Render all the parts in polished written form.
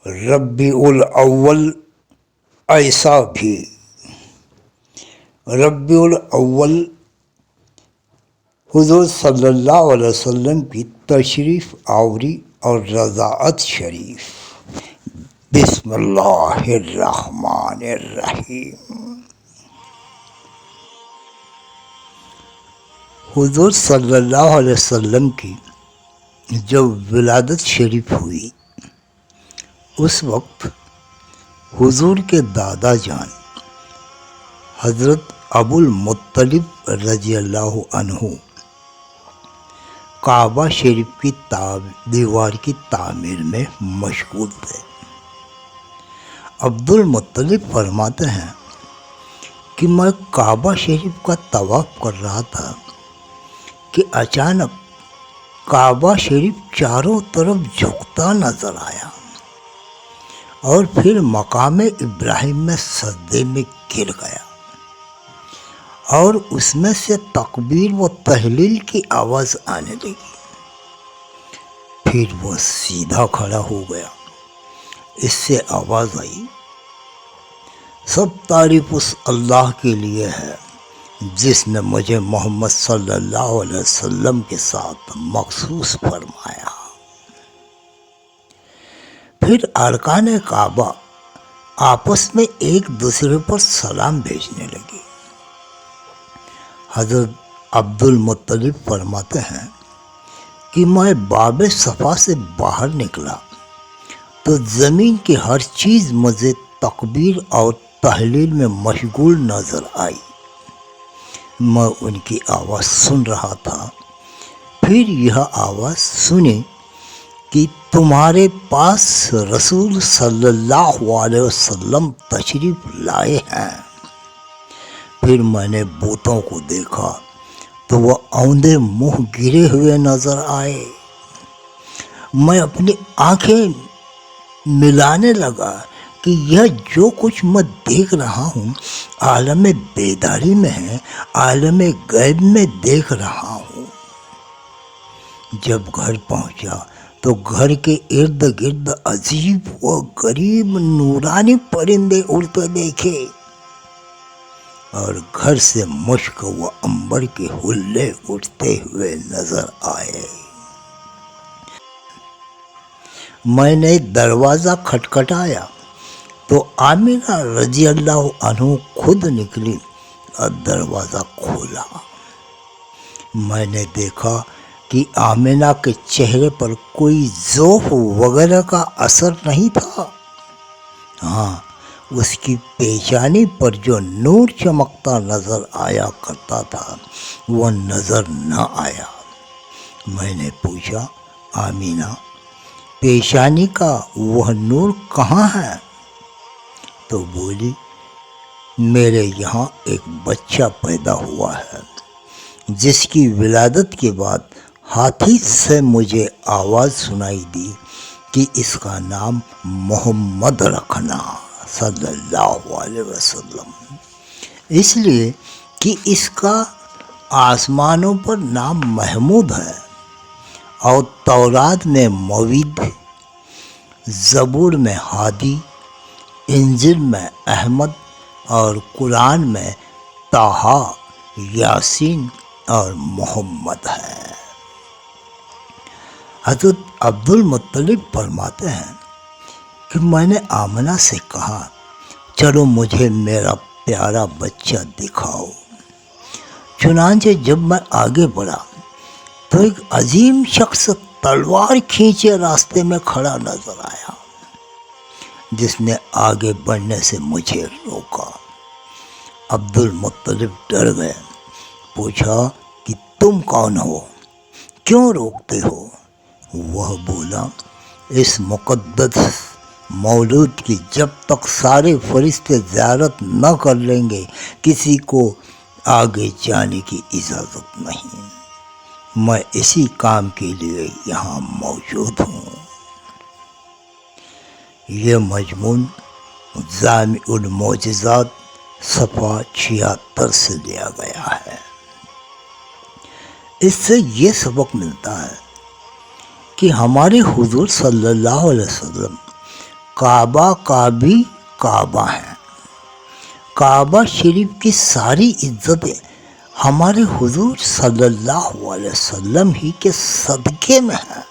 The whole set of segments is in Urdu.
ربیع الاول ایسا بھی ربیع الاول حضور صلی اللہ علیہ وسلم کی تشریف آوری اور رضاعت شریف۔ بسم اللہ الرحمن الرحیم۔ حضور صلی اللہ علیہ وسلم کی جب ولادت شریف ہوئی، اس وقت حضور کے دادا جان حضرت ابو المطلب رضی اللہ عنہ کعبہ شریف کی دیوار کی تعمیر میں مشغول تھے۔ عبد المطلب فرماتے ہیں کہ میں کعبہ شریف کا طواف کر رہا تھا کہ اچانک کعبہ شریف چاروں طرف جھکتا نظر آیا اور پھر مقام ابراہیم میں سجدے میں گر گیا اور اس میں سے تکبیر و تحلیل کی آواز آنے لگی۔ پھر وہ سیدھا کھڑا ہو گیا۔ اس سے آواز آئی، سب تعریف اس اللہ کے لیے ہے جس نے مجھے محمد صلی اللہ علیہ وسلم کے ساتھ مخصوص فرمایا۔ پھر ارکان کعبہ آپس میں ایک دوسرے پر سلام بھیجنے لگے۔ حضرت عبد المطلب فرماتے ہیں کہ میں باب صفا سے باہر نکلا تو زمین کی ہر چیز مجھے تکبیر اور تحلیل میں مشغول نظر آئی۔ میں ان کی آواز سن رہا تھا، پھر یہ آواز سنی کہ تمہارے پاس رسول صلی اللہ علیہ وسلم تشریف لائے ہیں۔ پھر میں نے بتوں کو دیکھا تو وہ اوندے منہ گرے ہوئے نظر آئے۔ میں اپنی آنکھیں ملانے لگا کہ یہ جو کچھ میں دیکھ رہا ہوں عالم بیداری میں ہے، عالم غیب میں دیکھ رہا ہوں۔ جب گھر پہنچا تو گھر کے ارد گرد عجیب و غریب نورانی پرندے اڑتے دیکھے اور گھر سے مشک و عنبر کے حلے اٹھتے ہوئے نظر آئے۔ میں نے دروازہ کھٹکھٹایا تو آمینہ رضی اللہ عنہ خود نکلی اور دروازہ کھولا۔ میں نے دیکھا کہ آمینہ کے چہرے پر کوئی ذوف وغیرہ کا اثر نہیں تھا۔ ہاں، اس کی پیشانی پر جو نور چمکتا نظر آیا کرتا تھا وہ نظر نہ آیا۔ میں نے پوچھا، آمینہ، پیشانی کا وہ نور کہاں ہے؟ تو بولی، میرے یہاں ایک بچہ پیدا ہوا ہے جس کی ولادت کے بعد ہاتھی سے مجھے آواز سنائی دی کہ اس کا نام محمد رکھنا صلی اللہ علیہ وسلم، اس لیے کہ اس کا آسمانوں پر نام محمود ہے اور تورات میں موید، زبور میں ہادی، انجیل میں احمد اور قرآن میں طٰہٰ، یاسین اور محمد ہے۔ حضرت عبد المطلب فرماتے ہیں کہ میں نے آمنہ سے کہا، چلو مجھے میرا پیارا بچہ دکھاؤ۔ چنانچہ جب میں آگے بڑھا تو ایک عظیم شخص تلوار کھینچے راستے میں کھڑا نظر آیا، جس نے آگے بڑھنے سے مجھے روکا۔ عبد المطلب ڈر گئے، پوچھا کہ تم کون ہو؟ کیوں روکتے ہو؟ وہ بولا، اس مقدس مولود کی جب تک سارے فرشتے زیارت نہ کر لیں گے کسی کو آگے جانے کی اجازت نہیں۔ میں اسی کام کے لیے یہاں موجود ہوں۔ یہ مضمون جامع المعجزات صفحہ 76 سے لیا گیا ہے۔ اس سے یہ سبق ملتا ہے کہ ہمارے حضور صلی اللہ علیہ وسلم کعبہ کا بھی کعبہ ہیں۔ کعبہ شریف کی ساری عزتیں ہمارے حضور صلی اللہ علیہ وسلم ہی کے صدقے میں ہیں۔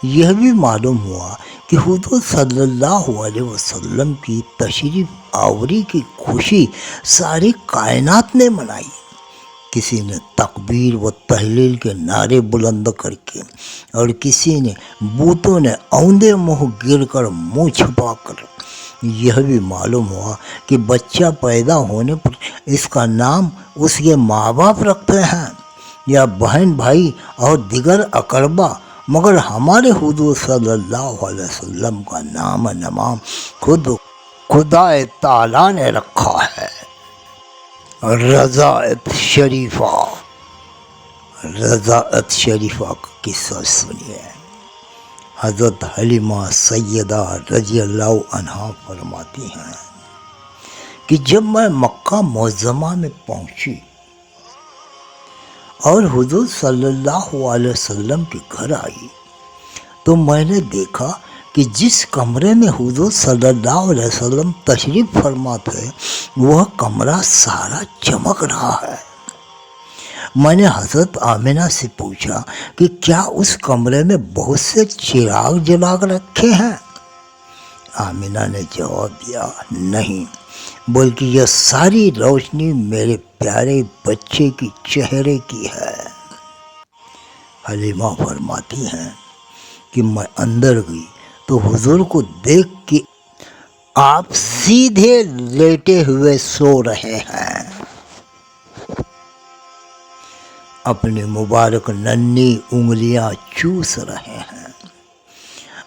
یہ بھی معلوم ہوا کہ حضور صلی اللہ علیہ وسلم کی تشریف آوری کی خوشی ساری کائنات نے منائی۔ کسی نے تکبیر و تحلیل کے نعرے بلند کر کے، اور کسی نے بتوں نے اوندے منہ گر کر منہ چھپا کر۔ یہ بھی معلوم ہوا کہ بچہ پیدا ہونے پر اس کا نام اس کے ماں باپ رکھتے ہیں یا بہن بھائی اور دیگر اقربا، مگر ہمارے حضور صلی اللہ علیہ وسلم کا نام نمام خود خدا تعالیٰ نے رکھا ہے۔ رضاعت شریفہ کا قصہ سنیے۔ حضرت حلیمہ سیدہ رضی اللہ عنہا فرماتی ہیں کہ جب میں مکہ معظمہ میں پہنچی اور حضور صلی اللہ علیہ وسلم کے گھر آئی تو میں نے دیکھا کہ جس کمرے میں حضور صلی اللہ علیہ وسلم تشریف فرما تھے وہ کمرہ سارا چمک رہا ہے۔ میں نے حضرت آمنہ سے پوچھا کہ کیا اس کمرے میں بہت سے چراغ جلا کر رکھے ہیں؟ آمنہ نے جواب دیا، نہیں، بلکہ یہ ساری روشنی میرے پیارے بچے کی چہرے کی ہے۔ حلیمہ فرماتی ہیں کہ میں اندر گئی تو حضور کو دیکھ کے آپ سیدھے لیٹے ہوئے سو رہے ہیں، اپنی مبارک ننھی انگلیاں چوس رہے ہیں۔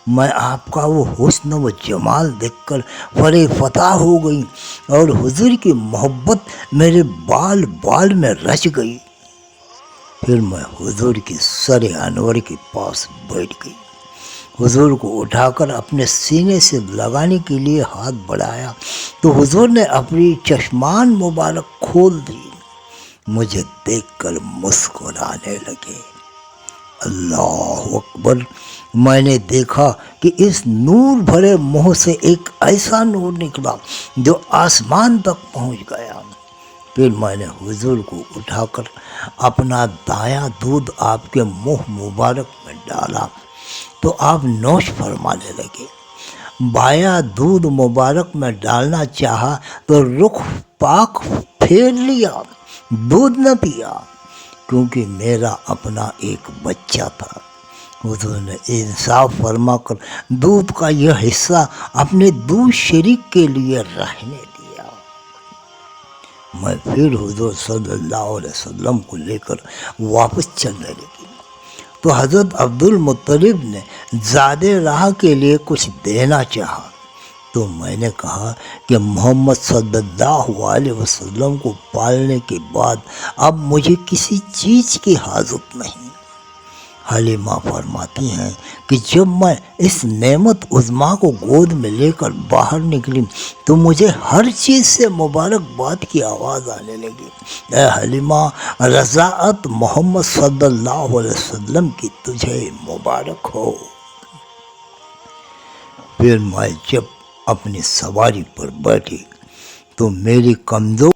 میں آپ کا وہ حسن و جمال دیکھ کر فریح فتح ہو گئی اور حضور کی محبت میرے بال بال میں رچ گئی۔ پھر میں حضور کی سر انور کے پاس بیٹھ گئی۔ حضور کو اٹھا کر اپنے سینے سے لگانے کے لیے ہاتھ بڑھایا تو حضور نے اپنی چشمان مبارک کھول دی، مجھے دیکھ کر مسکرانے لگے۔ اللہ اکبر! میں نے دیکھا کہ اس نور بھرے منہ سے ایک ایسا نور نکلا جو آسمان تک پہنچ گیا۔ پھر میں نے حضور کو اٹھا کر اپنا دایاں دودھ آپ کے منہ مبارک میں ڈالا تو آپ نوش فرمانے لگے۔ بایاں دودھ مبارک میں ڈالنا چاہا تو رخ پاک پھیر لیا، دودھ نہ پیا، کیونکہ میرا اپنا ایک بچہ تھا۔ حضور نے انصاف فرما کر دودھ کا یہ حصہ اپنے دودھ شریک کے لیے رہنے دیا۔ میں پھر حضور صلی اللہ علیہ وسلم کو لے کر واپس چلنے لگی تو حضرت عبد المطلب نے زادِ راہ کے لیے کچھ دینا چاہا تو میں نے کہا کہ محمد صلی اللہ علیہ وسلم کو پالنے کے بعد اب مجھے کسی چیز کی حاجت نہیں۔ حلیمہ فرماتی ہیں کہ جب میں اس نعمت عظمیٰ کو گود میں لے کر باہر نکلی تو مجھے ہر چیز سے مبارکباد کی آواز آنے لگی، اے حلیمہ، رضاعت محمد صلی اللہ علیہ وسلم کی تجھے مبارک ہو۔ پھر میں جب اپنی سواری پر بیٹھی تو میری کمزور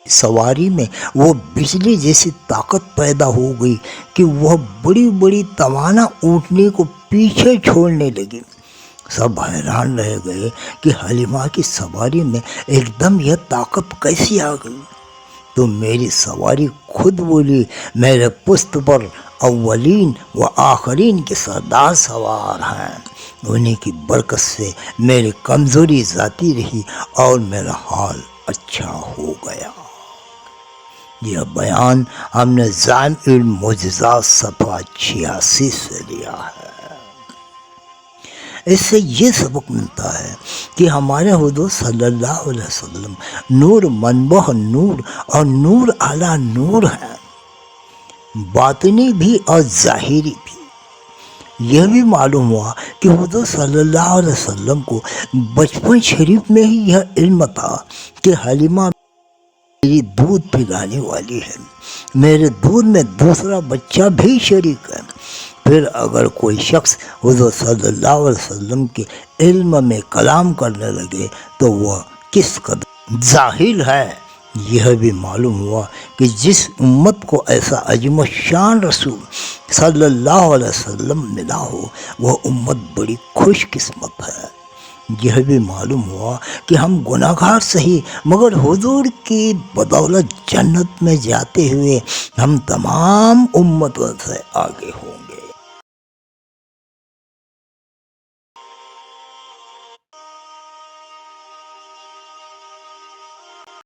سواری میں وہ بجلی جیسی طاقت پیدا ہو گئی کہ وہ بڑی بڑی توانا اونٹنی کو پیچھے چھوڑنے لگی۔ سب حیران رہ گئے کہ حلیمہ کی سواری میں ایک دم یہ طاقت کیسی آ گئی؟ تو میری سواری خود بولی، میرے پشت پر اولین و آخرین کے سردار سوار ہیں، انہیں کی برکت سے میری کمزوری ذاتی رہی اور میرا حال اچھا ہو گیا۔ یہ بیان ہم نے جامع المعجزات صفحہ 86 سے لیا ہے۔ اس سے یہ سبق ملتا ہے کہ ہمارے حضور صلی اللہ علیہ وسلم نور منبع نور اور نور اعلیٰ نور ہیں، باطنی بھی اور ظاہری بھی۔ یہ بھی معلوم ہوا کہ حضور صلی اللہ علیہ وسلم کو بچپن شریف میں ہی یہ علم تھا کہ حلیمہ میری دودھ پلانے والی ہے، میرے دودھ میں دوسرا بچہ بھی شریک ہے۔ پھر اگر کوئی شخص حضور صلی اللہ علیہ وسلم کے علم میں کلام کرنے لگے تو وہ کس قدر ظاہر ہے۔ یہ بھی معلوم ہوا کہ جس امت کو ایسا عظیم الشان رسول صلی اللہ علیہ وسلم ملا ہو وہ امت بڑی خوش قسمت ہے۔ یہ بھی معلوم ہوا کہ ہم گناہ گار صحیح مگر حضور کی بدولت جنت میں جاتے ہوئے ہم تمام امتوں سے آگے ہوں گے۔